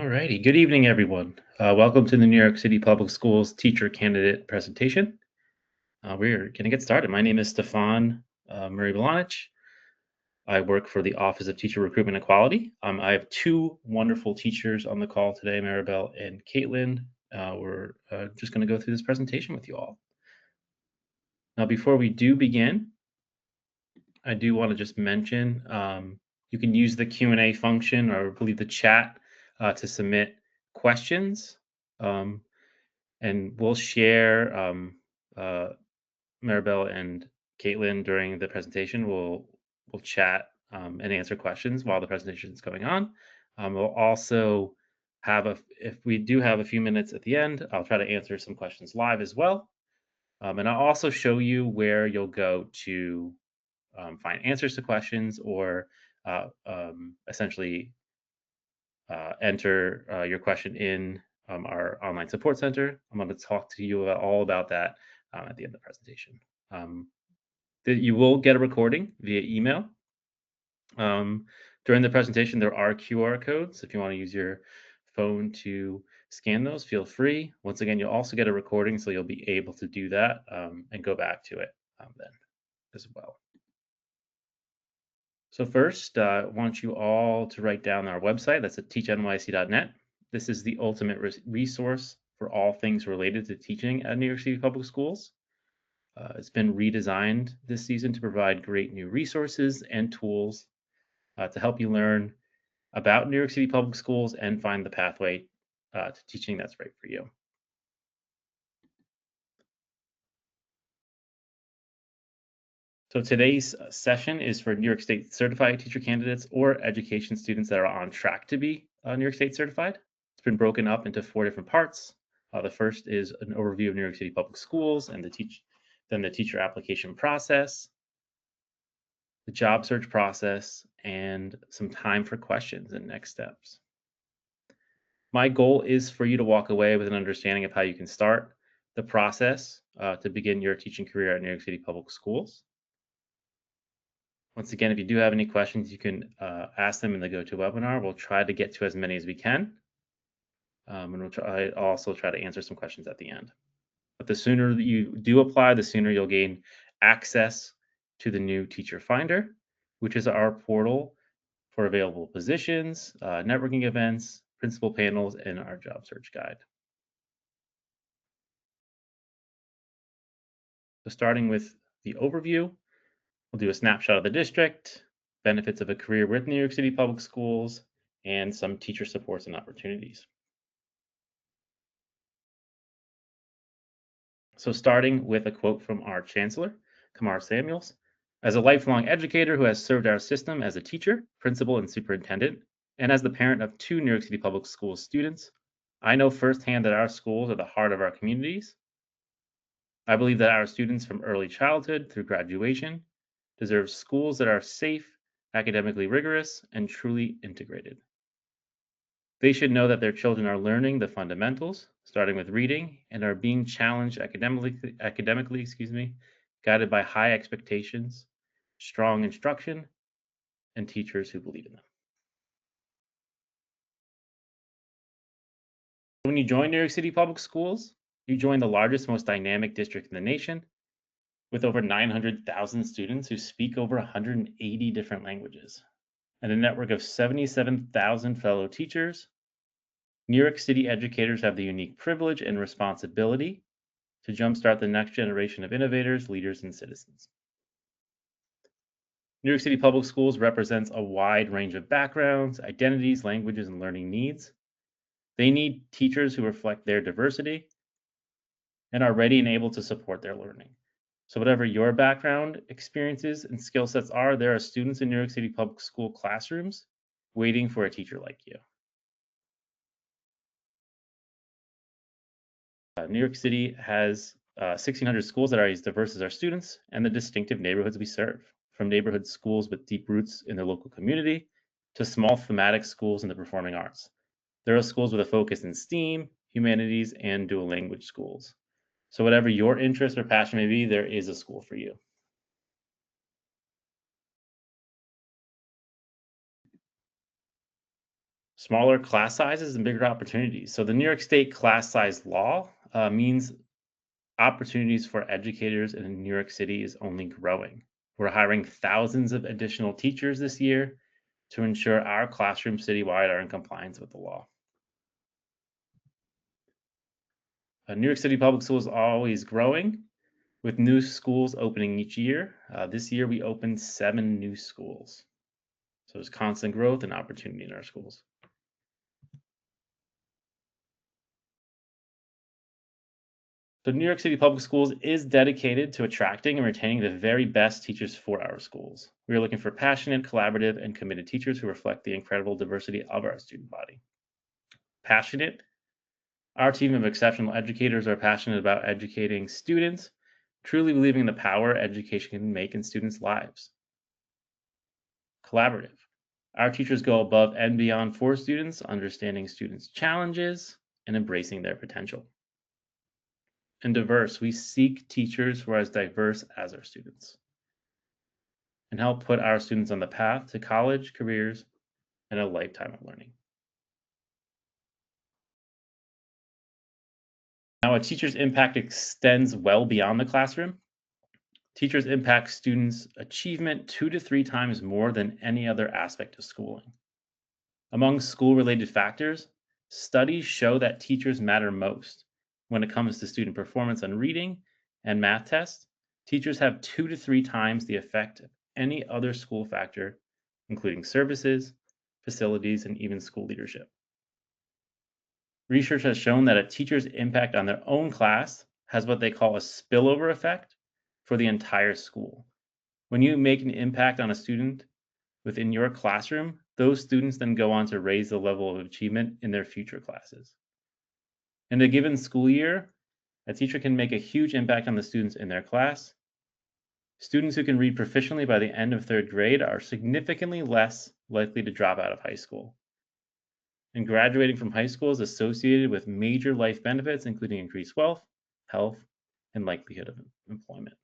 Alrighty, good evening, everyone. Welcome to the New York City Public Schools teacher candidate presentation. We're going to get started. My name is Stefan Murray Belanich. I work for the Office of Teacher Recruitment and Quality. I have two wonderful teachers on the call today, Maribel and Caitlin. We're just going to go through this presentation with you all. Now, before we do begin, I do want to just mention you can use the Q&A function, or I believe the chat, to submit questions. And we'll share Maribel and Caitlin during the presentation. We'll chat and answer questions while the presentation is going on. We'll also have if we do have a few minutes at the end, I'll try to answer some questions live as well. And I'll also show you where you'll go to find answers to questions, or essentially enter your question in our online support center. I'm going to talk to you all about that at the end of the presentation. You will get a recording via email. During the presentation, there are QR codes. If you want to use your phone to scan those, feel free. Once again, you'll also get a recording, so you'll be able to do that and go back to it then as well. So first, I want you all to write down our website. That's at teachnyc.net. This is the ultimate resource for all things related to teaching at New York City Public Schools. It's been redesigned this season to provide great new resources and tools to help you learn about New York City Public Schools and find the pathway to teaching that's right for you. So today's session is for New York State certified teacher candidates or education students that are on track to be New York State certified. It's been broken up into 4 different parts. The first is an overview of New York City Public Schools and then the teacher application process, the job search process, and some time for questions and next steps. My goal is for you to walk away with an understanding of how you can start the process to begin your teaching career at New York City Public Schools. Once again, if you do have any questions, you can ask them in the GoToWebinar. We'll try to get to as many as we can. And I'll also try to answer some questions at the end. But the sooner that you do apply, the sooner you'll gain access to the new Teacher Finder, which is our portal for available positions, networking events, principal panels, and our job search guide. So starting with the overview, we'll do a snapshot of the district, benefits of a career with New York City Public Schools, and some teacher supports and opportunities. So starting with a quote from our chancellor, Kamar Samuels: "As a lifelong educator who has served our system as a teacher, principal, and superintendent, and as the parent of 2 New York City Public Schools students, I know firsthand that our schools are the heart of our communities. I believe that our students from early childhood through graduation deserve schools that are safe, academically rigorous, and truly integrated. They should know that their children are learning the fundamentals, starting with reading, and are being challenged academically, guided by high expectations, strong instruction, and teachers who believe in them." When you join New York City Public Schools, you join the largest, most dynamic district in the nation, with over 900,000 students who speak over 180 different languages, and a network of 77,000 fellow teachers. New York City educators have the unique privilege and responsibility to jumpstart the next generation of innovators, leaders, and citizens. New York City Public Schools represents a wide range of backgrounds, identities, languages, and learning needs. They need teachers who reflect their diversity and are ready and able to support their learning. So whatever your background, experiences, and skill sets are, there are students in New York City Public School classrooms waiting for a teacher like you. New York City has 1,600 schools that are as diverse as our students and the distinctive neighborhoods we serve, from neighborhood schools with deep roots in their local community to small thematic schools in the performing arts. There are schools with a focus in STEAM, humanities, and dual language schools. So whatever your interest or passion may be, there is a school for you. Smaller class sizes and bigger opportunities. So the New York State class size law means opportunities for educators in New York City is only growing. We're hiring thousands of additional teachers this year to ensure our classrooms citywide are in compliance with the law. New York City Public Schools are always growing, with new schools opening each year. This year, we opened 7 new schools. So there's constant growth and opportunity in our schools. The New York City Public Schools is dedicated to attracting and retaining the very best teachers for our schools. We are looking for passionate, collaborative, and committed teachers who reflect the incredible diversity of our student body. Passionate. Our team of exceptional educators are passionate about educating students, truly believing in the power education can make in students' lives. Collaborative. Our teachers go above and beyond for students, understanding students' challenges and embracing their potential. And diverse. We seek teachers who are as diverse as our students and help put our students on the path to college, careers, and a lifetime of learning. Now, a teacher's impact extends well beyond the classroom. Teachers impact students' achievement 2 to 3 times more than any other aspect of schooling. Among school-related factors, studies show that teachers matter most. When it comes to student performance on reading and math tests, teachers have 2 to 3 times the effect of any other school factor, including services, facilities, and even school leadership. Research has shown that a teacher's impact on their own class has what they call a spillover effect for the entire school. When you make an impact on a student within your classroom, those students then go on to raise the level of achievement in their future classes. In a given school year, a teacher can make a huge impact on the students in their class. Students who can read proficiently by the end of 3rd grade are significantly less likely to drop out of high school. And graduating from high school is associated with major life benefits, including increased wealth, health, and likelihood of employment.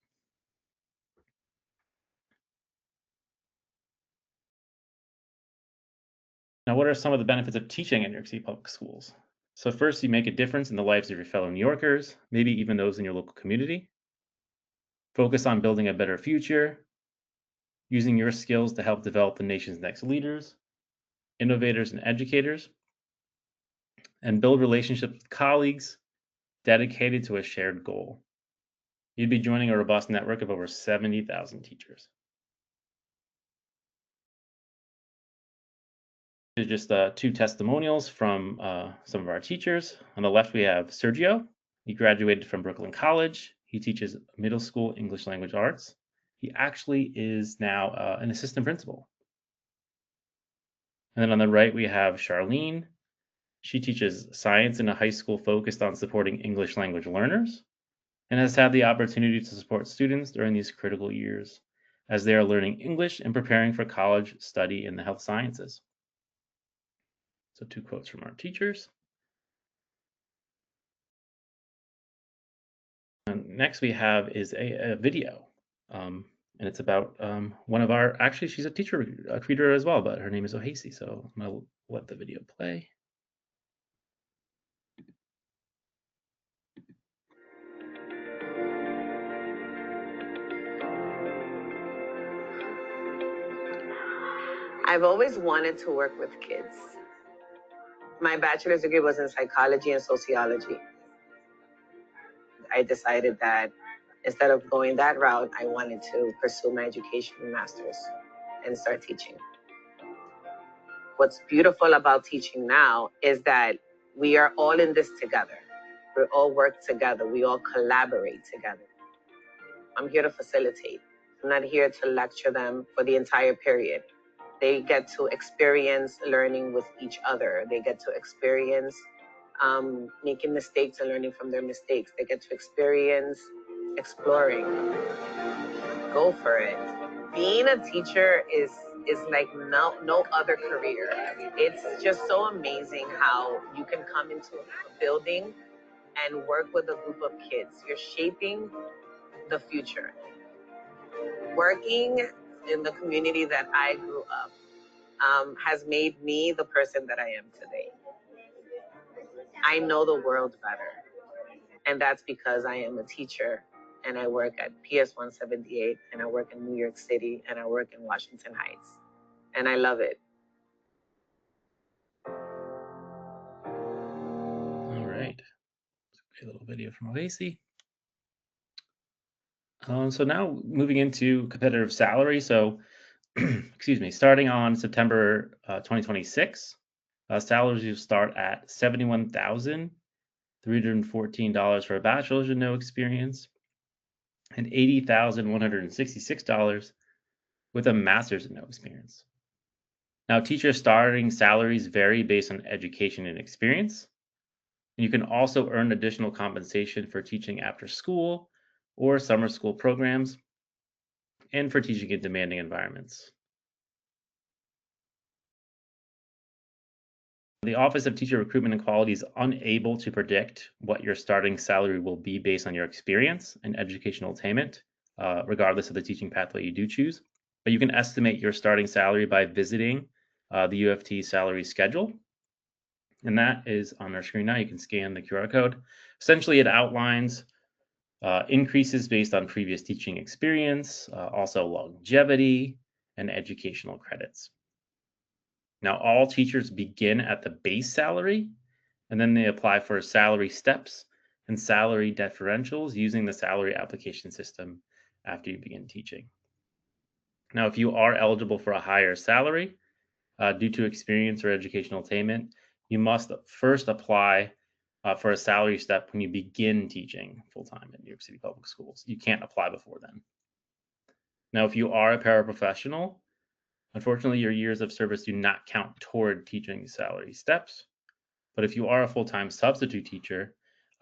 Now, what are some of the benefits of teaching in New York City public schools? So first, you make a difference in the lives of your fellow New Yorkers, maybe even those in your local community. Focus on building a better future, using your skills to help develop the nation's next leaders, innovators, and educators, and build relationships with colleagues dedicated to a shared goal. You'd be joining a robust network of over 70,000 teachers. These are just 2 testimonials from some of our teachers. On the left, we have Sergio. He graduated from Brooklyn College. He teaches middle school English language arts. He actually is now an assistant principal. And then on the right, we have Charlene. She teaches science in a high school focused on supporting English language learners and has had the opportunity to support students during these critical years as they are learning English and preparing for college study in the health sciences. So 2 quotes from our teachers. And next we have is a video. And it's about one of our, actually she's a teacher, a creator as well, but her name is Ohasi. So I'm gonna let the video play. I've always wanted to work with kids. My bachelor's degree was in psychology and sociology. I decided that instead of going that route, I wanted to pursue my education master's and start teaching. What's beautiful about teaching now is that we are all in this together. We all work together. We all collaborate together. I'm here to facilitate. I'm not here to lecture them for the entire period. They get to experience learning with each other. They get to experience making mistakes and learning from their mistakes. They get to experience exploring. Go for it. Being a teacher is like no other career. It's just so amazing how you can come into a building and work with a group of kids. You're shaping the future. Working in the community that I grew up, has made me the person that I am today. I know the world better. And that's because I am a teacher and I work at PS 178 and I work in New York City and I work in Washington Heights. And I love it. All right. A little video from Lacey. So now moving into competitive salary. So, excuse me, starting on September 2026, salaries will start at $71,314 for a bachelor's with no experience, and $80,166 with a master's with no experience. Now, teacher starting salaries vary based on education and experience. And you can also earn additional compensation for teaching after school or summer school programs and for teaching in demanding environments. The Office of Teacher Recruitment and Quality is unable to predict what your starting salary will be based on your experience and educational attainment, regardless of the teaching pathway you do choose. But you can estimate your starting salary by visiting the UFT salary schedule. And that is on our screen now. You can scan the QR code. Essentially, it outlines increases based on previous teaching experience, also longevity, and educational credits. Now, all teachers begin at the base salary, and then they apply for salary steps and salary differentials using the salary application system after you begin teaching. Now, if you are eligible for a higher salary due to experience or educational attainment, you must first apply for a salary step when you begin teaching full-time in New York City Public Schools. You can't apply before then. Now, if you are a paraprofessional, unfortunately, your years of service do not count toward teaching salary steps. But if you are a full-time substitute teacher,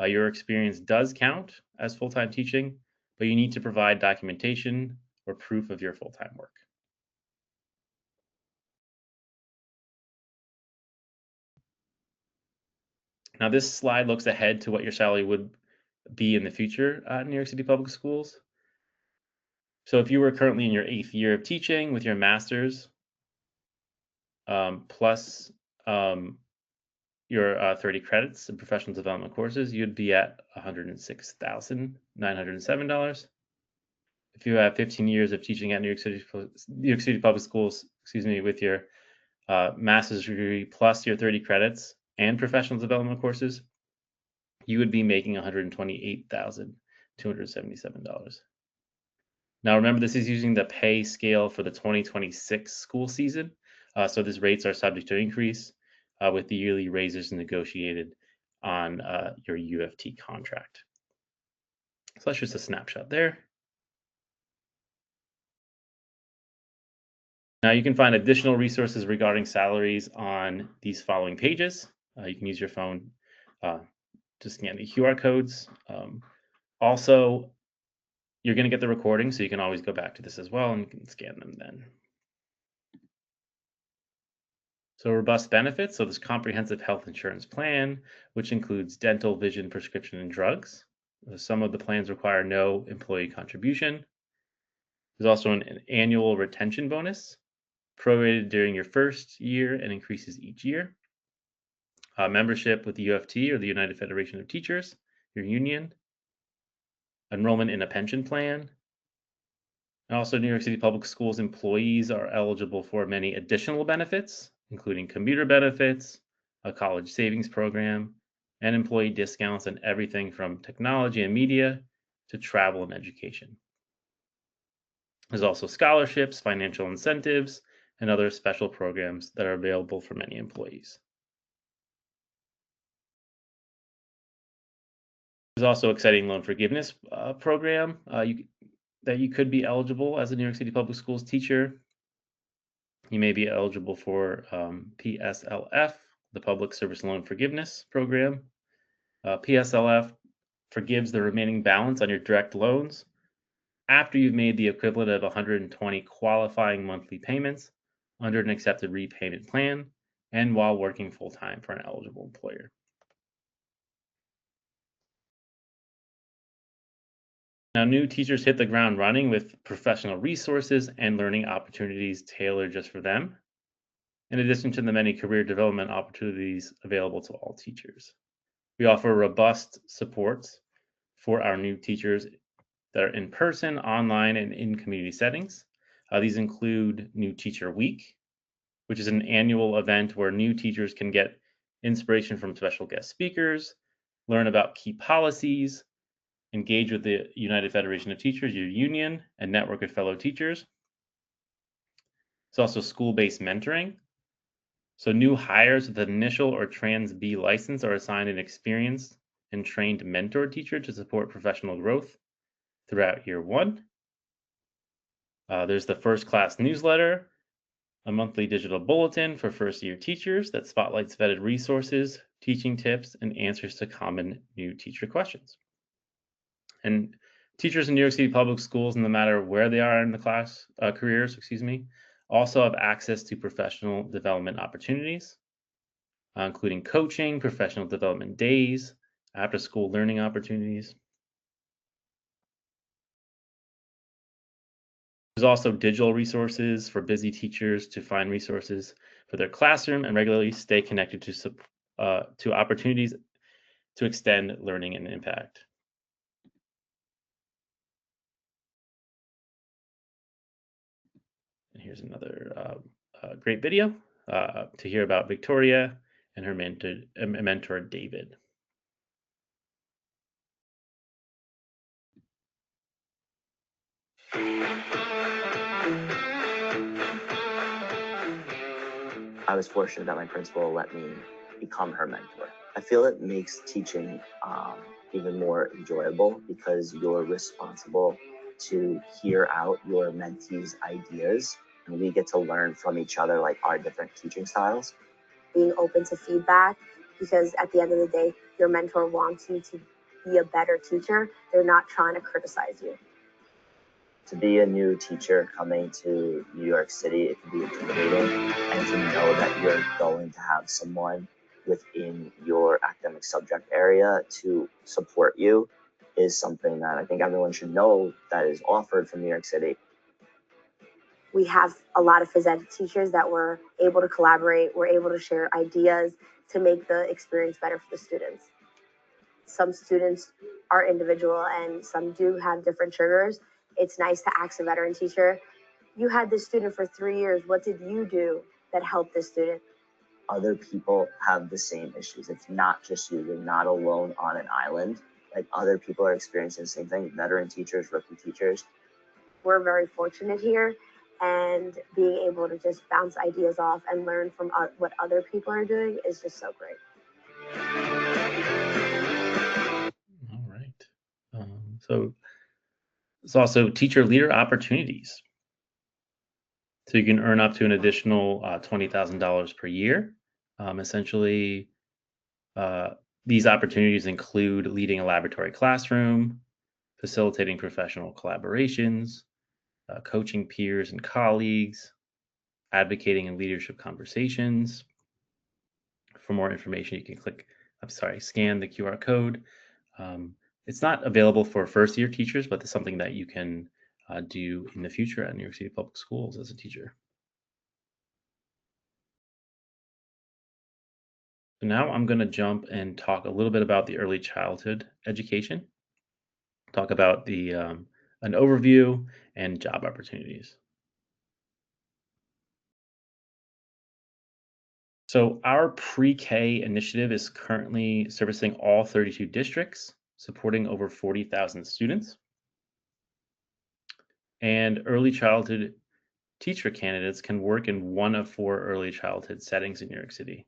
your experience does count as full-time teaching, but you need to provide documentation or proof of your full-time work. Now, this slide looks ahead to what your salary would be in the future at New York City Public Schools. So if you were currently in your 8th year of teaching with your master's, plus your 30 credits in professional development courses, you'd be at $106,907. If you have 15 years of teaching at New York City Public Schools, with your master's degree plus your 30 credits and professional development courses, you would be making $128,277. Now, remember, this is using the pay scale for the 2026 school season. So these rates are subject to increase with the yearly raises negotiated on your UFT contract. So that's just a snapshot there. Now you can find additional resources regarding salaries on these following pages. You can use your phone to scan the QR codes. Also, you're going to get the recording, so you can always go back to this as well and you can scan them then. So robust benefits. So this comprehensive health insurance plan, which includes dental, vision, prescription, and drugs. Some of the plans require no employee contribution. There's also an annual retention bonus, prorated during your first year and increases each year. Membership with the UFT or the United Federation of Teachers, your union. Enrollment in a pension plan. And also, New York City Public Schools employees are eligible for many additional benefits, including commuter benefits, a college savings program, and employee discounts on everything from technology and media to travel and education. There's also scholarships, financial incentives, and other special programs that are available for many employees. There's also exciting loan forgiveness program that you could be eligible as a New York City Public Schools teacher. You may be eligible for PSLF, the Public Service Loan Forgiveness Program. PSLF forgives the remaining balance on your direct loans after you've made the equivalent of 120 qualifying monthly payments under an accepted repayment plan and while working full-time for an eligible employer. Now, new teachers hit the ground running with professional resources and learning opportunities tailored just for them. in addition to the many career development opportunities available to all teachers. We offer robust supports for our new teachers that are in person, online, and in community settings. These include New Teacher Week, which is an annual event where new teachers can get inspiration from special guest speakers, learn about key policies, engage with the United Federation of Teachers, your union, and network with fellow teachers. It's also school-based mentoring. So new hires with an initial or Trans B license are assigned an experienced and trained mentor teacher to support professional growth throughout year one. There's the First Class newsletter, a monthly digital bulletin for first-year teachers that spotlights vetted resources, teaching tips, and answers to common new teacher questions. And teachers in New York City public schools, no matter where they are in the careers, also have access to professional development opportunities, including coaching, professional development days, after-school learning opportunities. There's also digital resources for busy teachers to find resources for their classroom and regularly stay connected to opportunities to extend learning and impact. And here's another great video to hear about Victoria and her mentor David. I was fortunate that my principal let me become her mentor. I feel it makes teaching even more enjoyable because you're responsible to hear out your mentees' ideas, and we get to learn from each other, like our different teaching styles. Being open to feedback, because at the end of the day, your mentor wants you to be a better teacher. They're not trying to criticize you. To be a new teacher coming to New York City, it can be intimidating, and to know that you're going to have someone within your academic subject area to support you is something that I think everyone should know that is offered from New York City. We have a lot of phys ed teachers that were able to collaborate, were able to share ideas to make the experience better for the students. Some students are individual and some do have different triggers. It's nice to ask a veteran teacher, you had this student for 3 years, what did you do that helped this student? Other people have the same issues. It's not just you. You're not alone on an island. Like, other people are experiencing the same thing, veteran teachers, rookie teachers. We're very fortunate here, and being able to just bounce ideas off and learn from what other people are doing is just so great. All right. So it's also teacher leader opportunities. So you can earn up to an additional $20,000 per year. Essentially, these opportunities include leading a laboratory classroom, facilitating professional collaborations, coaching peers and colleagues, advocating in leadership conversations. For more information, you can scan the QR code. It's not available for first-year teachers, but it's something that you can do in the future at New York City Public Schools as a teacher. So now I'm going to jump and talk a little bit about the early childhood education, talk about an overview and job opportunities. So our pre-K initiative is currently servicing all 32 districts, supporting over 40,000 students. And early childhood teacher candidates can work in one of 4 early childhood settings in New York City.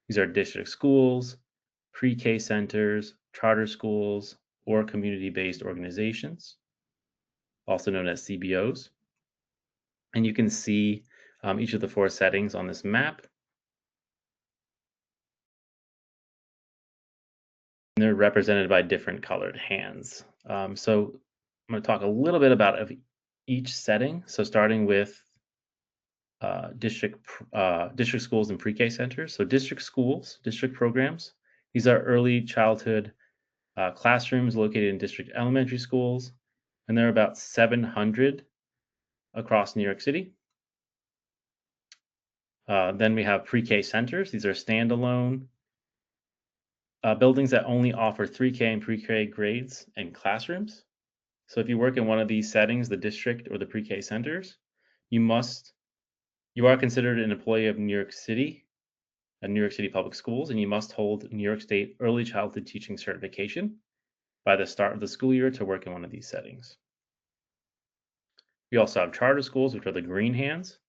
These are district schools, pre-K centers, charter schools, or community-based organizations, also known as CBOs. And you can see each of the 4 settings on this map. And they're represented by different colored hands. So I'm going to talk a little bit about each setting. So starting with district schools and pre-K centers. So district schools, district programs. These are early childhood classrooms located in district elementary schools, and there are about 700 across New York City. Then we have pre-K centers. These are standalone buildings that only offer 3K and pre-K grades and classrooms. So if you work in one of these settings, the district or the pre-K centers, you are considered an employee of New York City and New York City Public Schools, and you must hold New York State Early Childhood Teaching Certification by the start of the school year to work in one of these settings. We also have charter schools, which are the green hands.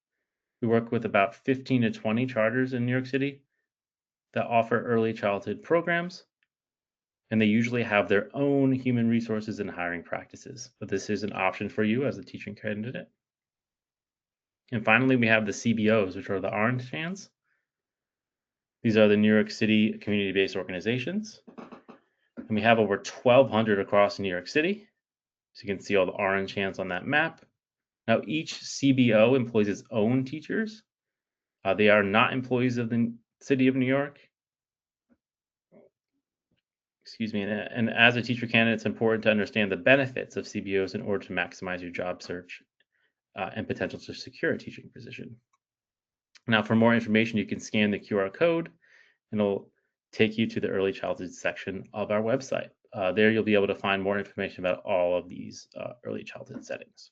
We work with about 15 to 20 charters in New York City that offer early childhood programs, and they usually have their own human resources and hiring practices, but this is an option for you as a teaching candidate. And finally, we have the CBOs, which are the orange hands. These are the New York City community-based organizations, and we have over 1,200 across New York City. So you can see all the orange hands on that map. Now, each CBO employs its own teachers. They are not employees of the City of New York. Excuse me, and as a teacher candidate, it's important to understand the benefits of CBOs in order to maximize your job search and potential to secure a teaching position. Now, for more information, you can scan the QR code, and it'll take you to the early childhood section of our website. There, you'll be able to find more information about all of these early childhood settings.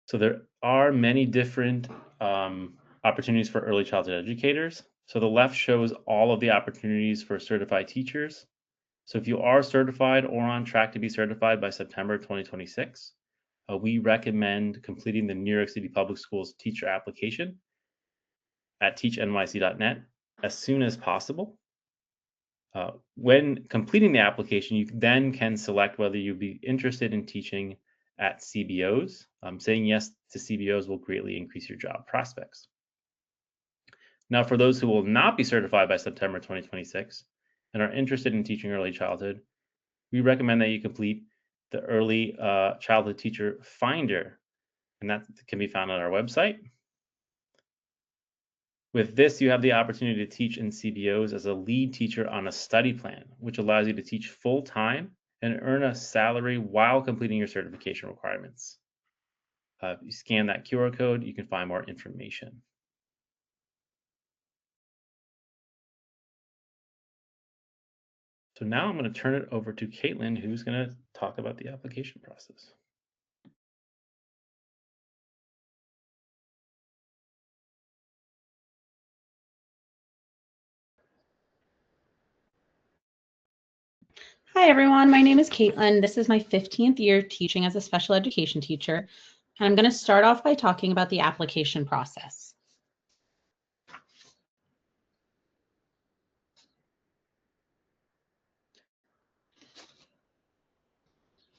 So there are many different opportunities for early childhood educators. So the left shows all of the opportunities for certified teachers. So if you are certified or on track to be certified by September 2026, we recommend completing the New York City Public Schools teacher application at teachnyc.net as soon as possible. When completing the application, you then can select whether you'd be interested in teaching at CBOs. Saying yes to CBOs will greatly increase your job prospects. Now, for those who will not be certified by September 2026 and are interested in teaching early childhood, we recommend that you complete the Early Childhood Teacher Finder, and that can be found on our website. With this, you have the opportunity to teach in CBOs as a lead teacher on a study plan, which allows you to teach full-time and earn a salary while completing your certification requirements. If you scan that QR code, you can find more information. So now I'm going to turn it over to Caitlin, who's going to talk about the application process. Hi, everyone. My name is Caitlin. This is my 15th year teaching as a special education teacher. And I'm going to start off by talking about the application process.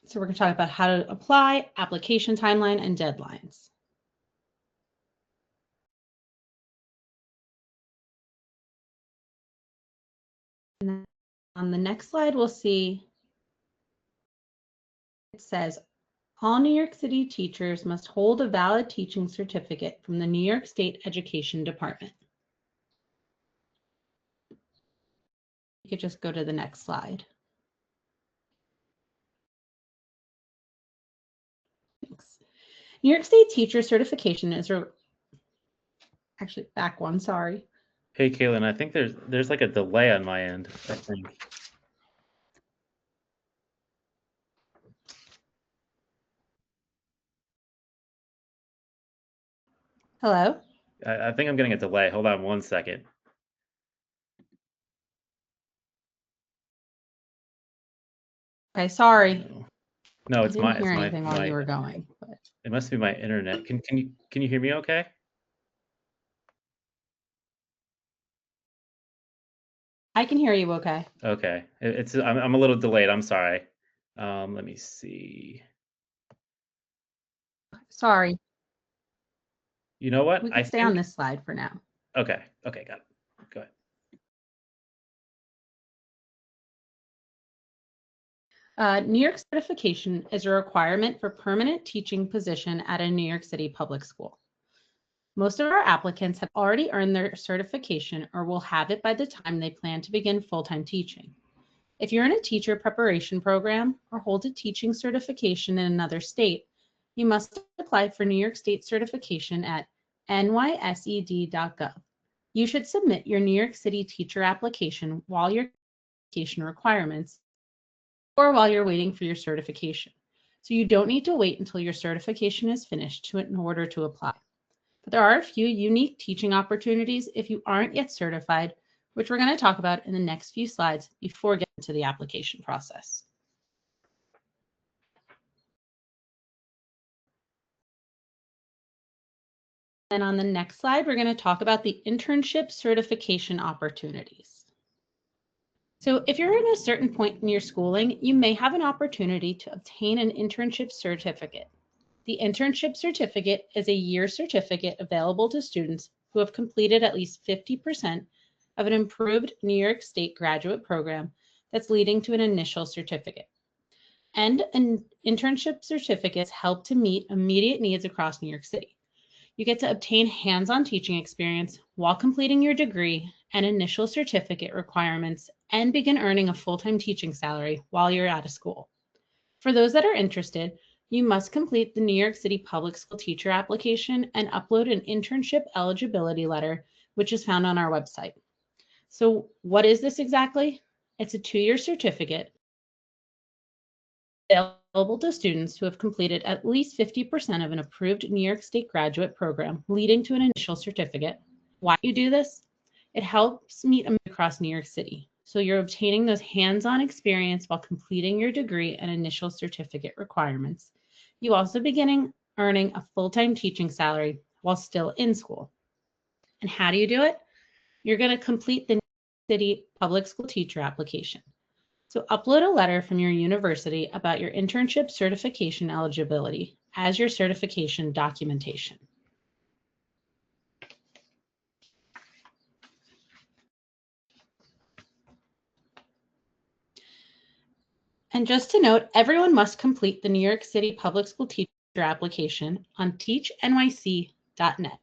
So we're going to talk about how to apply, application timeline, and deadlines. And then on the next slide, we'll see it says, all New York City teachers must hold a valid teaching certificate from the New York State Education Department. You could just go to the next slide. Thanks. New York State teacher certification is actually back one, sorry. Hey, Caitlin, I think there's like a delay on my end, I think. Hello? I think I'm getting a delay. Hold on one second. Okay, sorry. No, it's I my. didn't hear anything while you were going. But... It must be my internet. Can you hear me okay? I can hear you okay. Okay. I'm a little delayed. I'm sorry. Let me see. Sorry. You know what? We can stay on this slide for now. Okay. Okay, got it. Go ahead. New York certification is a requirement for permanent teaching position at a New York City public school. Most of our applicants have already earned their certification or will have it by the time they plan to begin full-time teaching. If you're in a teacher preparation program or hold a teaching certification in another state, you must apply for New York State certification at nysed.gov. You should submit your New York City teacher application while your certification requirements or while you're waiting for your certification. So you don't need to wait until your certification is finished in order to apply. But there are a few unique teaching opportunities if you aren't yet certified, which we're going to talk about in the next few slides before getting to the application process. And on the next slide, we're going to talk about the internship certification opportunities. So if you're in a certain point in your schooling, you may have an opportunity to obtain an internship certificate. The internship certificate is a year certificate available to students who have completed at least 50% of an improved New York State graduate program that's leading to an initial certificate. And internship certificates help to meet immediate needs across New York City. You get to obtain hands-on teaching experience while completing your degree and initial certificate requirements and begin earning a full-time teaching salary while you're out of school. For those that are interested, you must complete the New York City Public School Teacher application and upload an internship eligibility letter, which is found on our website. So what is this exactly? It's a 2-year certificate available to students who have completed at least 50% of an approved New York State graduate program, leading to an initial certificate. Why do you do this? It helps meet across New York City. So you're obtaining those hands-on experience while completing your degree and initial certificate requirements. You also begin earning a full-time teaching salary while still in school. And how do you do it? You're going to complete the New York City Public School Teacher application. So upload a letter from your university about your internship certification eligibility as your certification documentation. And just to note, everyone must complete the New York City Public School Teacher application on teachnyc.net.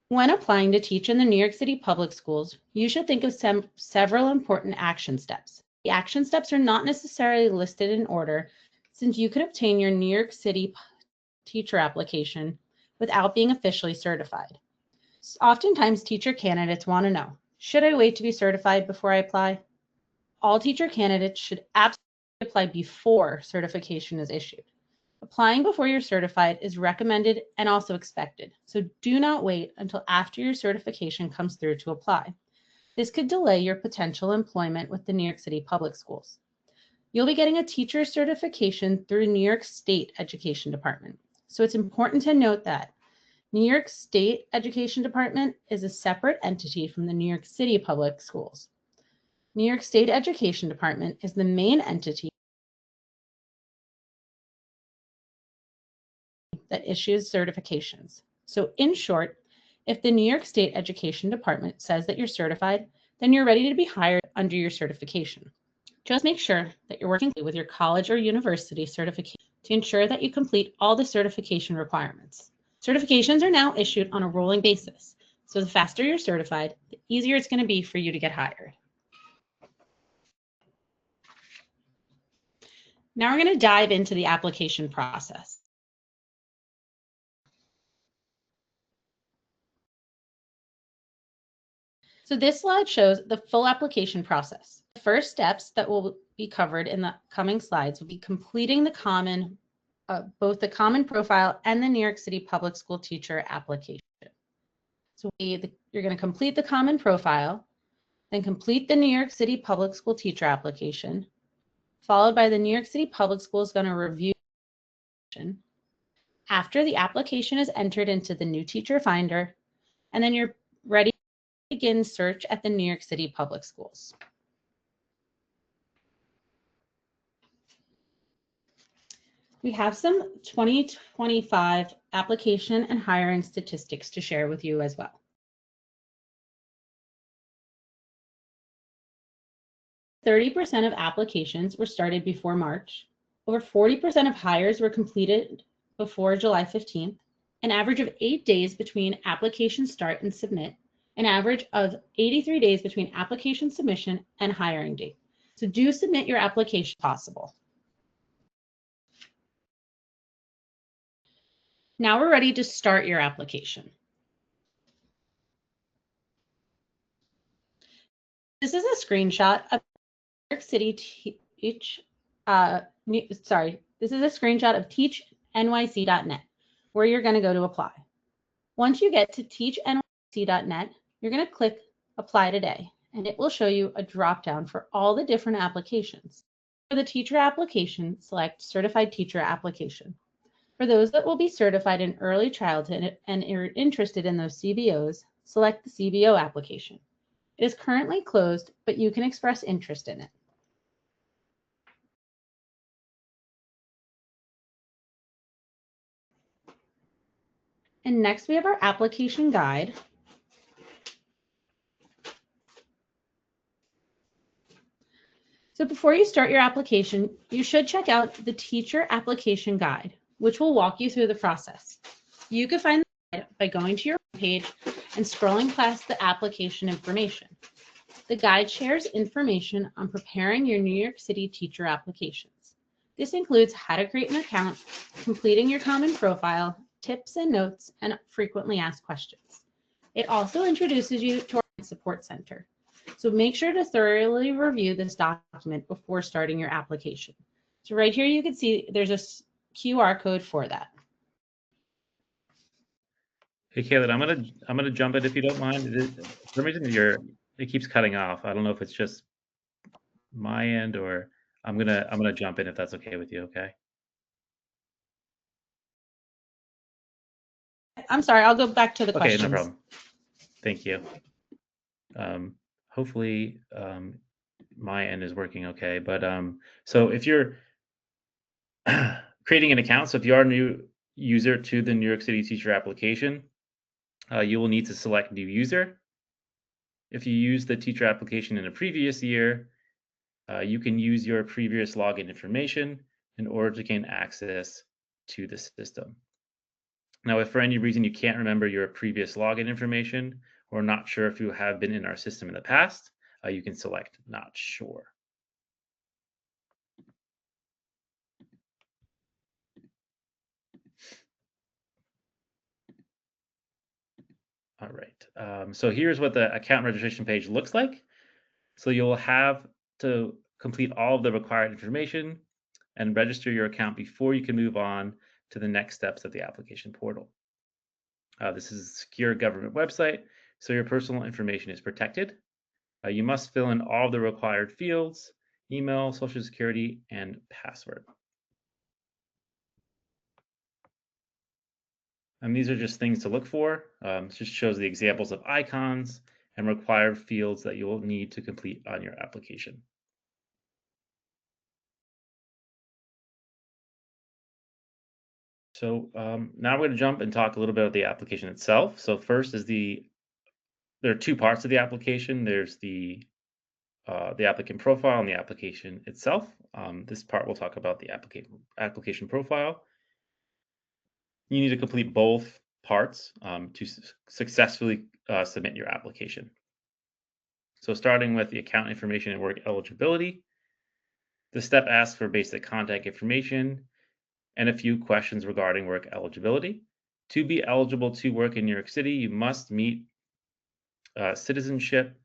When applying to teach in the New York City public schools, you should think of several important action steps. The action steps are not necessarily listed in order, since you could obtain your New York City teacher application without being officially certified. Oftentimes, teacher candidates want to know, should I wait to be certified before I apply? All teacher candidates should absolutely apply before certification is issued. Applying before you're certified is recommended and also expected, so do not wait until after your certification comes through to apply. This could delay your potential employment with the New York City public schools. You'll be getting a teacher certification through New York State Education Department, so it's important to note that New York State Education Department is a separate entity from the New York City public schools. New York State Education Department is the main entity that issues certifications. So in short, if the New York State Education Department says that you're certified, then you're ready to be hired under your certification. Just make sure that you're working with your college or university certification to ensure that you complete all the certification requirements. Certifications are now issued on a rolling basis, so the faster you're certified, the easier it's going to be for you to get hired. Now we're going to dive into the application process. So this slide shows the full application process. The first steps that will be covered in the coming slides will be completing the common, both the common profile and the New York City Public School Teacher application. So you're going to complete the common profile, then complete the New York City Public School Teacher application, followed by the New York City Public School is going to review. After the application is entered into the new teacher finder, and then you're ready to begin search at the New York City Public Schools. We have some 2025 application and hiring statistics to share with you as well. 30% of applications were started before March. Over 40% of hires were completed before July 15th. An average of 8 days between application start and submit, an average of 83 days between application submission and hiring date. So do submit your application if possible. Now we're ready to start your application. This is a screenshot of New York City this is a screenshot of teachnyc.net, where you're going to go to apply. Once you get to teachnyc.net, you're going to click Apply Today, and it will show you a drop-down for all the different applications. For the teacher application, select Certified Teacher Application. For those that will be certified in early childhood and are interested in those CBOs, select the CBO application. It is currently closed, but you can express interest in it. And next we have our application guide. So before you start your application, you should check out the teacher application guide, which will walk you through the process. You can find the guide by going to your page and scrolling past the application information. The guide shares information on preparing your New York City teacher applications. This includes how to create an account, completing your common profile, tips and notes, and frequently asked questions. It also introduces you to our support center. So make sure to thoroughly review this document before starting your application. So right here you can see there's a QR code for that. Hey, Kayla, I'm gonna jump in if you don't mind. For some reason it keeps cutting off. I don't know if it's just my end or I'm gonna jump in if that's okay with you. Okay. I'm sorry, I'll go back to the questions. Okay, no problem. Thank you. Hopefully my end is working okay. But so if you're creating an account, so if you are a new user to the New York City teacher application, you will need to select new user. If you use the teacher application in a previous year, you can use your previous login information in order to gain access to the system. Now, if for any reason you can't remember your previous login information or not sure if you have been in our system in the past, you can select not sure. All right, so here's what the account registration page looks like. So you'll have to complete all of the required information and register your account before you can move on to the next steps of the application portal. This is a secure government website, so your personal information is protected. You must fill in all of the required fields: email, social security, and password. And these are just things to look for. It just shows the examples of icons and required fields that you will need to complete on your application. So now we're going to jump and talk a little bit about the application itself. So first is there are two parts of the application. There's the applicant profile and the application itself. This part we'll talk about the application profile. You need to complete both parts to successfully submit your application. So starting with the account information and work eligibility, the step asks for basic contact information and a few questions regarding work eligibility. To be eligible to work in New York City, you must meet citizenship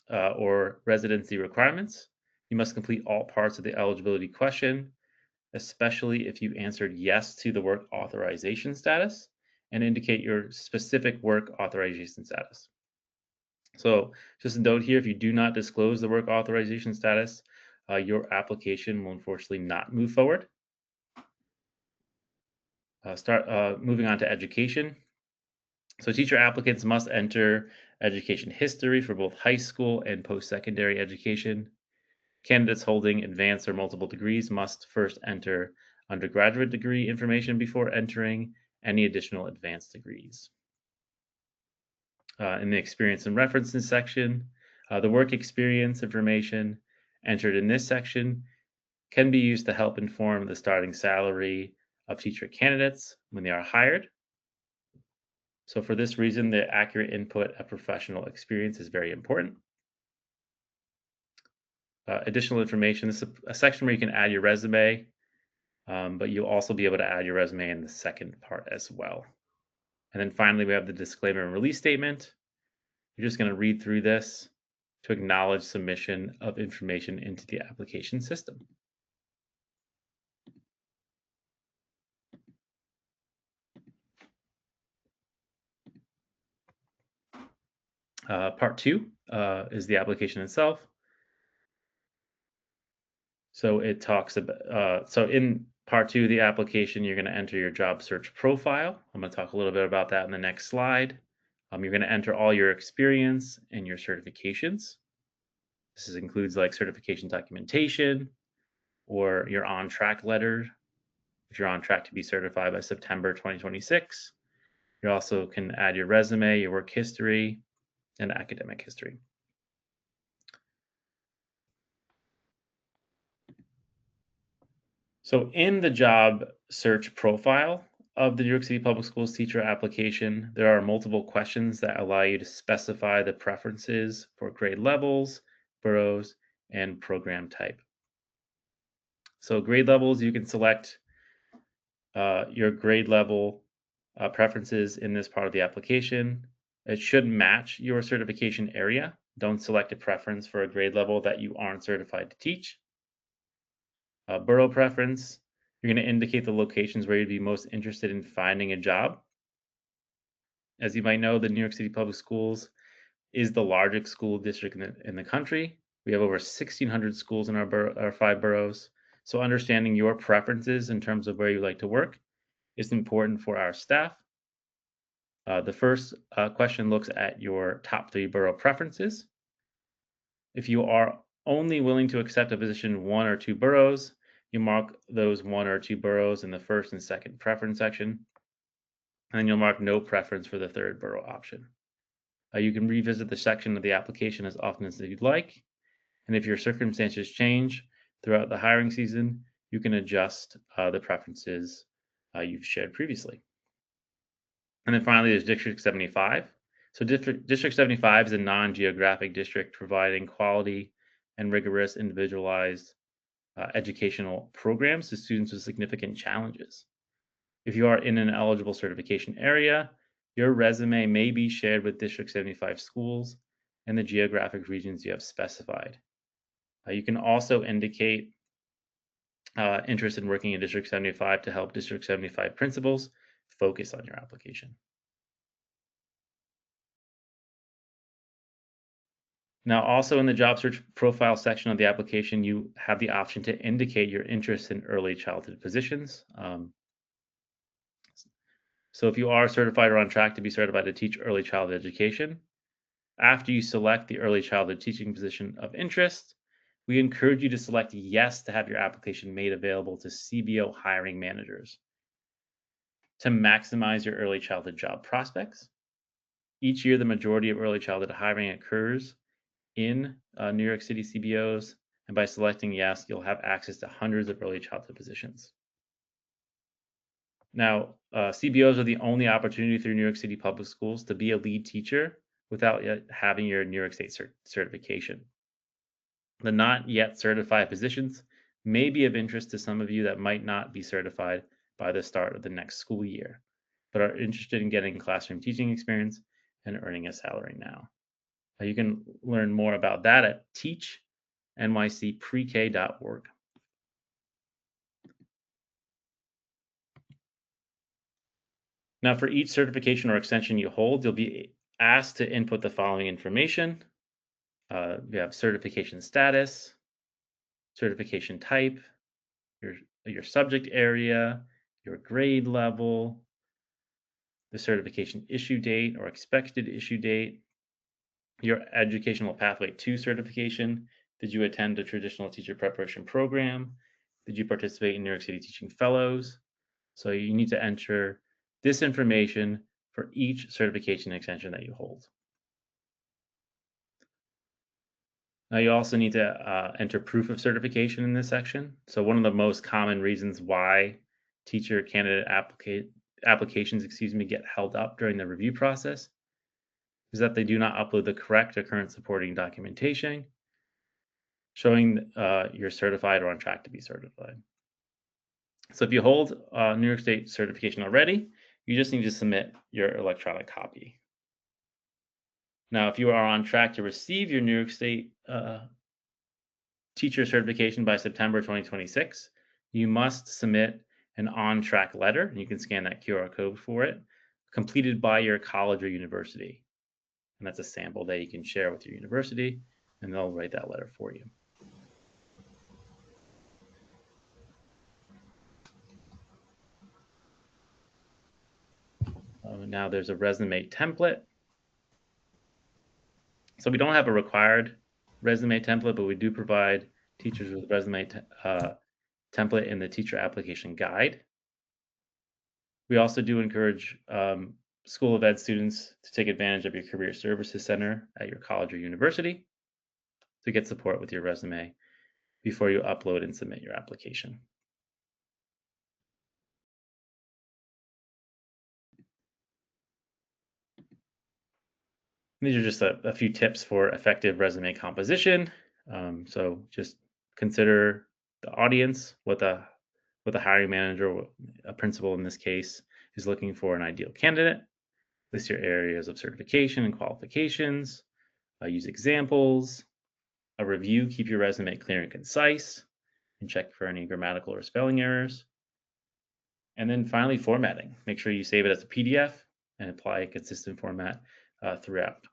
or residency requirements. You must complete all parts of the eligibility question, especially if you answered yes to the work authorization status, and indicate your specific work authorization status. So just a note here, if you do not disclose the work authorization status, your application will unfortunately not move forward. Moving on to education. So teacher applicants must enter education history for both high school and post-secondary education. Candidates holding advanced or multiple degrees must first enter undergraduate degree information before entering any additional advanced degrees. In the experience and references section, the work experience information entered in this section can be used to help inform the starting salary of teacher candidates when they are hired. So for this reason, the accurate input of professional experience is very important. Additional information, this is a section where you can add your resume, but you'll also be able to add your resume in the second part as well. And then finally, we have the disclaimer and release statement. You're just going to read through this to acknowledge submission of information into the application system. Part 2 is the application itself. So it talks about, so in part 2 of the application, you're going to enter your job search profile. I'm going to talk a little bit about that in the next slide. You're going to enter all your experience and your certifications. This includes like certification documentation or your on-track letter, if you're on track to be certified by September 2026. You also can add your resume, your work history, and academic history. So in the job search profile of the New York City Public Schools teacher application, there are multiple questions that allow you to specify the preferences for grade levels, boroughs, and program type. So grade levels, you can select your grade level preferences in this part of the application. It should match your certification area. Don't select a preference for a grade level that you aren't certified to teach. Borough preference, you're going to indicate the locations where you'd be most interested in finding a job. As you might know, the New York City Public Schools is the largest school district in the country. We have over 1,600 schools in our 5 boroughs. So understanding your preferences in terms of where you like to work is important for our staff. The first question looks at your top 3 borough preferences. If you are only willing to accept a position in 1 or 2 boroughs, you mark those 1 or 2 boroughs in the first and second preference section, and then you'll mark no preference for the third borough option. You can revisit the section of the application as often as you'd like, and if your circumstances change throughout the hiring season, you can adjust the preferences you've shared previously. And then finally, there's District 75. So District 75 is a non-geographic district providing quality and rigorous individualized educational programs to students with significant challenges. If you are in an eligible certification area, your resume may be shared with District 75 schools and the geographic regions you have specified. You can also indicate interest in working in District 75 to help District 75 principals focus on your application. Now, also in the job search profile section of the application, you have the option to indicate your interest in early childhood positions. So if you are certified or on track to be certified to teach early childhood education, after you select the early childhood teaching position of interest, we encourage you to select yes to have your application made available to CBO hiring managers to maximize your early childhood job prospects. Each year, the majority of early childhood hiring occurs in New York City CBOs, and by selecting yes, you'll have access to hundreds of early childhood positions. Now, CBOs are the only opportunity through New York City Public Schools to be a lead teacher without yet having your New York State certification. The not yet certified positions may be of interest to some of you that might not be certified by the start of the next school year, but are interested in getting classroom teaching experience and earning a salary now. You can learn more about that at teach.nycprek.org. Now, for each certification or extension you hold, you'll be asked to input the following information. You have certification status, certification type, your subject area, your grade level, the certification issue date or expected issue date, your educational pathway to certification. Did you attend a traditional teacher preparation program? Did you participate in New York City Teaching Fellows? So you need to enter this information for each certification extension that you hold. Now you also need to enter proof of certification in this section. So one of the most common reasons why teacher candidate applications, get held up during the review process is that they do not upload the correct or current supporting documentation showing you're certified or on track to be certified. So if you hold New York State certification already, you just need to submit your electronic copy. Now, if you are on track to receive your New York State teacher certification by September 2026, you must submit an on-track letter, and you can scan that QR code for it, completed by your college or university. And that's a sample that you can share with your university, and they'll write that letter for you. Now there's a resume template. So we don't have a required resume template, but we do provide teachers with resume template in the teacher application guide. We also do encourage School of Ed students to take advantage of your Career Services Center at your college or university to get support with your resume before you upload and submit your application. These are just a few tips for effective resume composition. So just consider the audience, what the hiring manager, a principal in this case, is looking for an ideal candidate. List your areas of certification and qualifications. Use examples. A review, keep your resume clear and concise, and check for any grammatical or spelling errors. And then finally, formatting. Make sure you save it as a PDF and apply a consistent format throughout.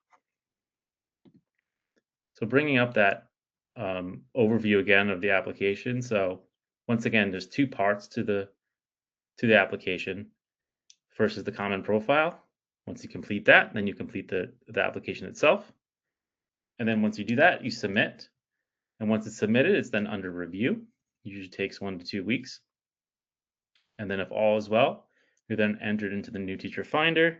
So bringing up that overview again of the application. So once again, there's two parts to the application. First is the common profile. Once you complete that, then you complete the application itself. And then once you do that, you submit. And once it's submitted, it's then under review. It usually takes 1 to 2 weeks. And then if all is well, you're then entered into the new teacher finder.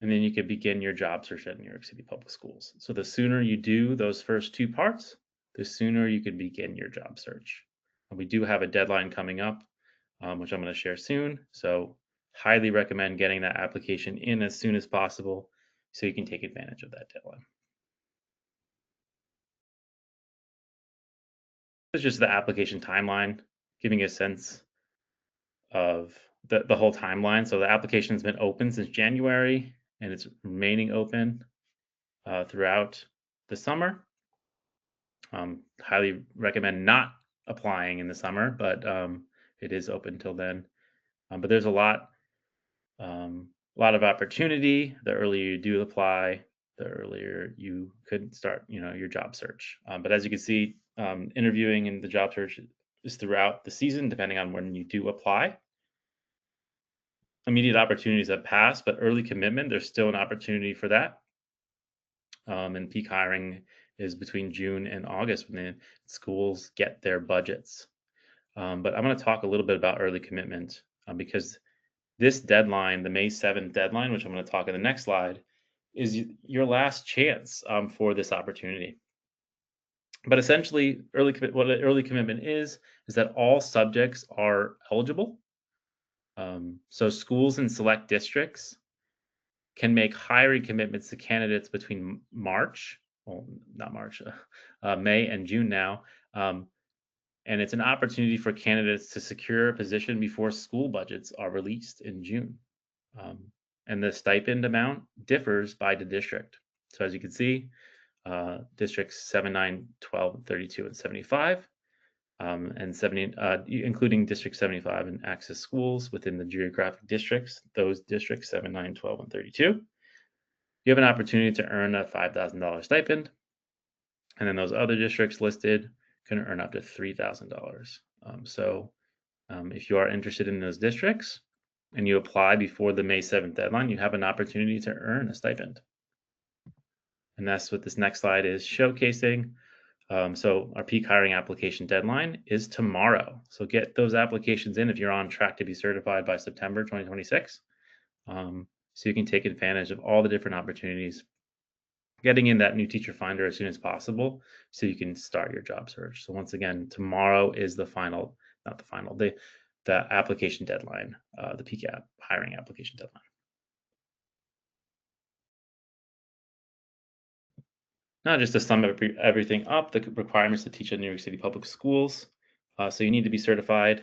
And then you can begin your job search at New York City Public Schools. So the sooner you do those first two parts, the sooner you can begin your job search. And we do have a deadline coming up, which I'm going to share soon. So highly recommend getting that application in as soon as possible so you can take advantage of that deadline. This is just the application timeline, giving you a sense of the whole timeline. So the application has been open since January, and it's remaining open throughout the summer. Highly recommend not applying in the summer, but it is open till then. But there's a lot of opportunity. The earlier you do apply, the earlier you could start, your job search. But as you can see, interviewing and the job search is throughout the season, depending on when you do apply. Immediate opportunities have passed, but early commitment, there's still an opportunity for that. And peak hiring is between June and August when the schools get their budgets. But I'm going to talk a little bit about early commitment because this deadline, the May 7th deadline, which I'm going to talk in the next slide, is your last chance for this opportunity. But essentially, what an early commitment is that all subjects are eligible. So schools and select districts can make hiring commitments to candidates between May and June now. And it's an opportunity for candidates to secure a position before school budgets are released in June. And the stipend amount differs by the district. So as you can see, districts 7, 9, 12, 32, and 75, and 70, including District 75 and access schools within the geographic districts, those districts 7, 9, 12, and 32. You have an opportunity to earn a $5,000 stipend. And then those other districts listed can earn up to $3,000. So if you are interested in those districts and you apply before the May 7th deadline, you have an opportunity to earn a stipend. And that's what this next slide is showcasing. So our peak hiring application deadline is tomorrow. So get those applications in if you're on track to be certified by September 2026. So you can take advantage of all the different opportunities, getting in that new teacher finder as soon as possible so you can start your job search. So once again, tomorrow is the the application deadline, the PCAP hiring application deadline. Now, just to sum everything up, the requirements to teach at New York City Public Schools. So you need to be certified.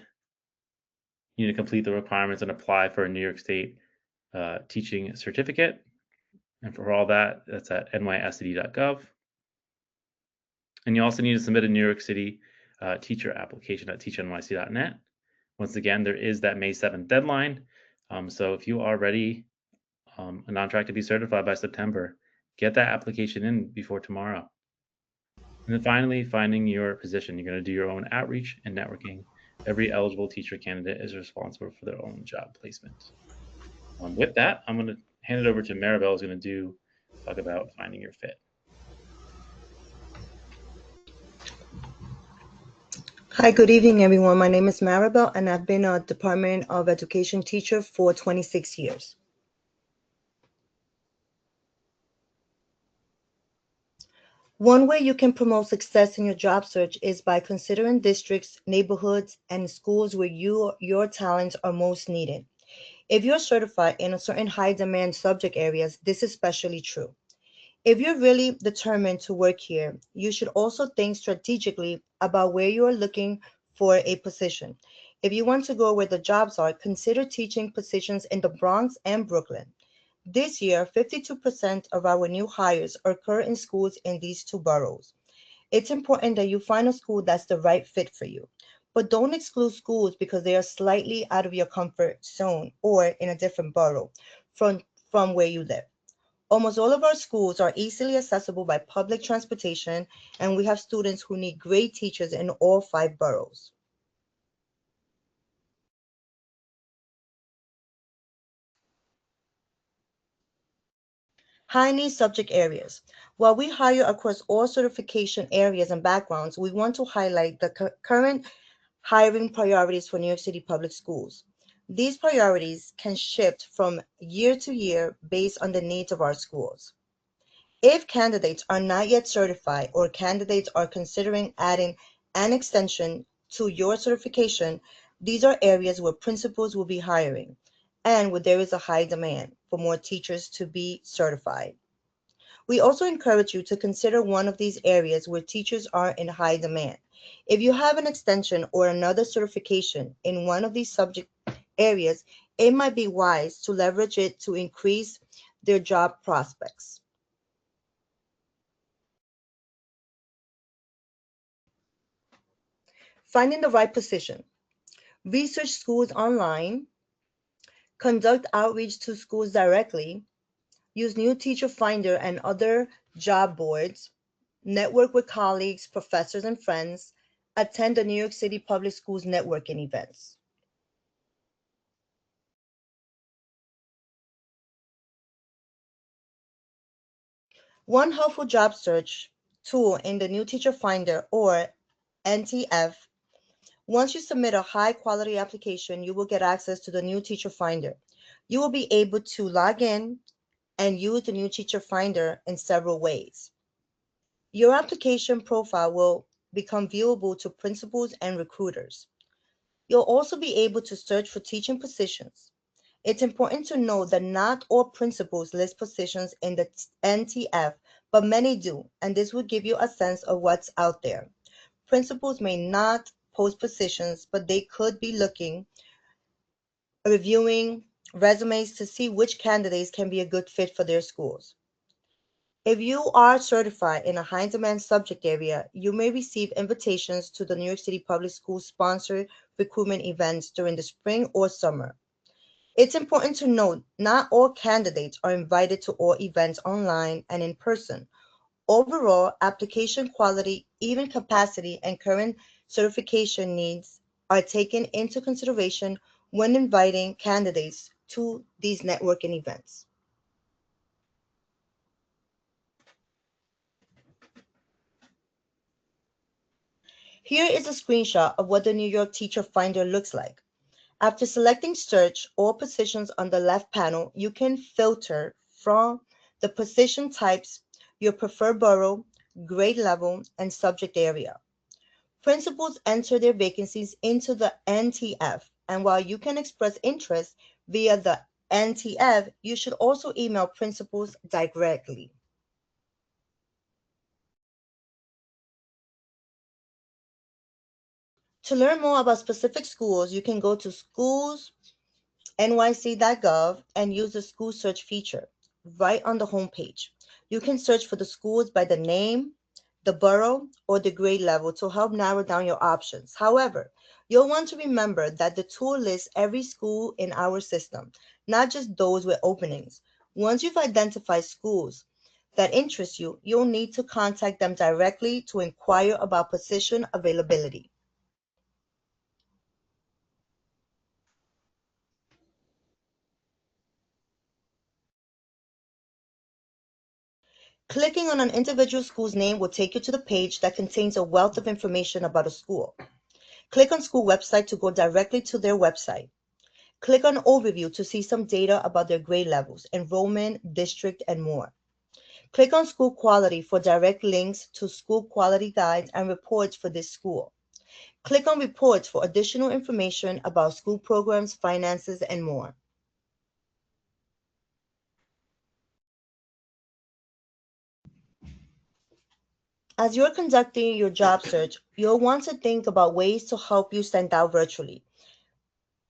You need to complete the requirements and apply for a New York State teaching certificate. And for all that, that's at nyscd.gov. And you also need to submit a New York City teacher application at teachnyc.net. Once again, there is that May 7th deadline. So if you are ready and on track to be certified by September, get that application in before tomorrow. And then finally, finding your position. You're going to do your own outreach and networking. Every eligible teacher candidate is responsible for their own job placement. With that, I'm going to hand it over to Maribel, who's going to talk about finding your fit. Hi, good evening, everyone. My name is Maribel, and I've been a Department of Education teacher for 26 years. One way you can promote success in your job search is by considering districts, neighborhoods, and schools where your talents are most needed. If you're certified in a certain high-demand subject areas, this is especially true. If you're really determined to work here, you should also think strategically about where you are looking for a position. If you want to go where the jobs are, consider teaching positions in the Bronx and Brooklyn. This year, 52% of our new hires occur in schools in these two boroughs. It's important that you find a school that's the right fit for you, but don't exclude schools because they are slightly out of your comfort zone or in a different borough from where you live. Almost all of our schools are easily accessible by public transportation, and we have students who need great teachers in all 5 boroughs. High-need subject areas. While we hire across all certification areas and backgrounds, we want to highlight the current hiring priorities for New York City Public Schools. These priorities can shift from year to year based on the needs of our schools. If candidates are not yet certified or candidates are considering adding an extension to your certification, these are areas where principals will be hiring and where there is a high demand for more teachers to be certified. We also encourage you to consider one of these areas where teachers are in high demand. If you have an extension or another certification in one of these subject areas, it might be wise to leverage it to increase their job prospects. Finding the right position. Research schools online, conduct outreach to schools directly, use New Teacher Finder and other job boards, network with colleagues, professors, and friends, attend the New York City Public Schools networking events. One helpful job search tool in the New Teacher Finder or NTF. Once you submit a high quality application, you will get access to the New Teacher Finder. You will be able to log in and use the New Teacher Finder in several ways. Your application profile will become viewable to principals and recruiters. You'll also be able to search for teaching positions. It's important to note that not all principals list positions in the NTF, but many do, and this will give you a sense of what's out there. Principals may not post positions, but they could be reviewing resumes to see which candidates can be a good fit for their schools. If you are certified in a high demand subject area, you may receive invitations to the New York City Public Schools sponsored recruitment events during the spring or summer. It's important to note not all candidates are invited to all events online and in person. Overall, application quality, even capacity, and current certification needs are taken into consideration when inviting candidates to these networking events. Here is a screenshot of what the New York Teacher Finder looks like. After selecting Search all positions on the left panel, you can filter from the position types, your preferred borough, grade level, and subject area. Principals enter their vacancies into the NTF, And while you can express interest via the NTF, you should also email principals directly. To learn more about specific schools, you can go to schools.nyc.gov and use the school search feature right on the homepage. You can search for the schools by the name, the borough, or the grade level to help narrow down your options. However, you'll want to remember that the tool lists every school in our system, not just those with openings. Once you've identified schools that interest you, you'll need to contact them directly to inquire about position availability. Clicking on an individual school's name will take you to the page that contains a wealth of information about a school. Click on school website to go directly to their website. Click on overview to see some data about their grade levels, enrollment, district, and more. Click on school quality for direct links to school quality guides and reports for this school. Click on reports for additional information about school programs, finances, and more. As you're conducting your job search, you'll want to think about ways to help you stand out virtually.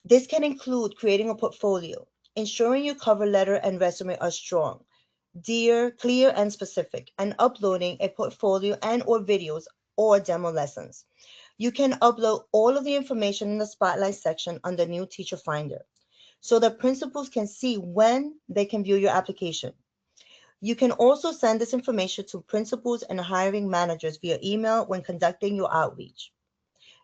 This can include creating a portfolio, ensuring your cover letter and resume are strong, clear, and specific, and uploading a portfolio and/or videos or demo lessons. You can upload all of the information in the Spotlight section under New Teacher Finder so that principals can see when they can view your application. You can also send this information to principals and hiring managers via email when conducting your outreach.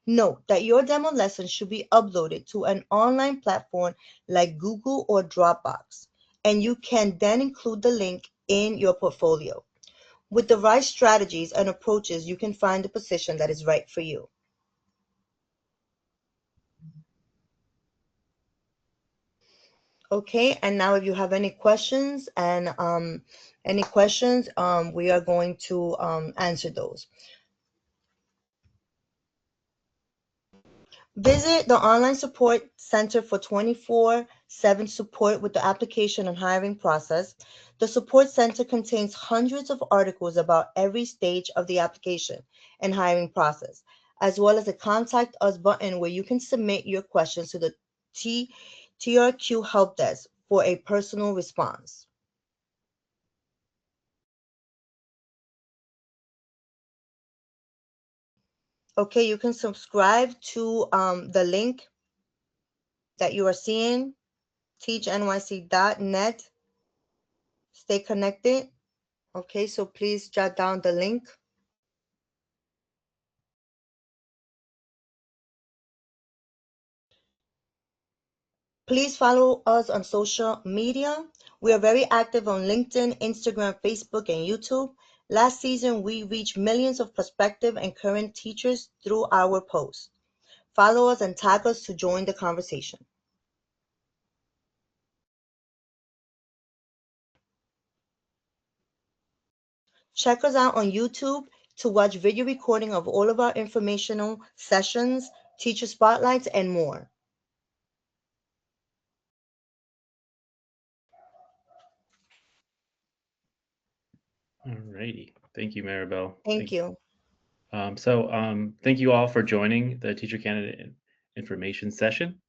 Note that your demo lesson should be uploaded to an online platform like Google or Dropbox, and you can then include the link in your portfolio. With the right strategies and approaches, you can find the position that is right for you. Okay, and now if you have any questions we are going to answer those. Visit the online support center for 24/7 support with the application and hiring process. The support center contains hundreds of articles about every stage of the application and hiring process, as well as a contact us button where you can submit your questions to the TRQ help desk for a personal response. Okay, you can subscribe to the link that you are seeing, teachnyc.net. Stay connected. Okay, so please jot down the link. Please follow us on social media. We are very active on LinkedIn, Instagram, Facebook, and YouTube. Last season, we reached millions of prospective and current teachers through our posts. Follow us and tag us to join the conversation. Check us out on YouTube to watch video recording of all of our informational sessions, teacher spotlights, and more. Alrighty. Thank you, Maribel. Thank you. Thank you all for joining the Teacher Candidate Information session.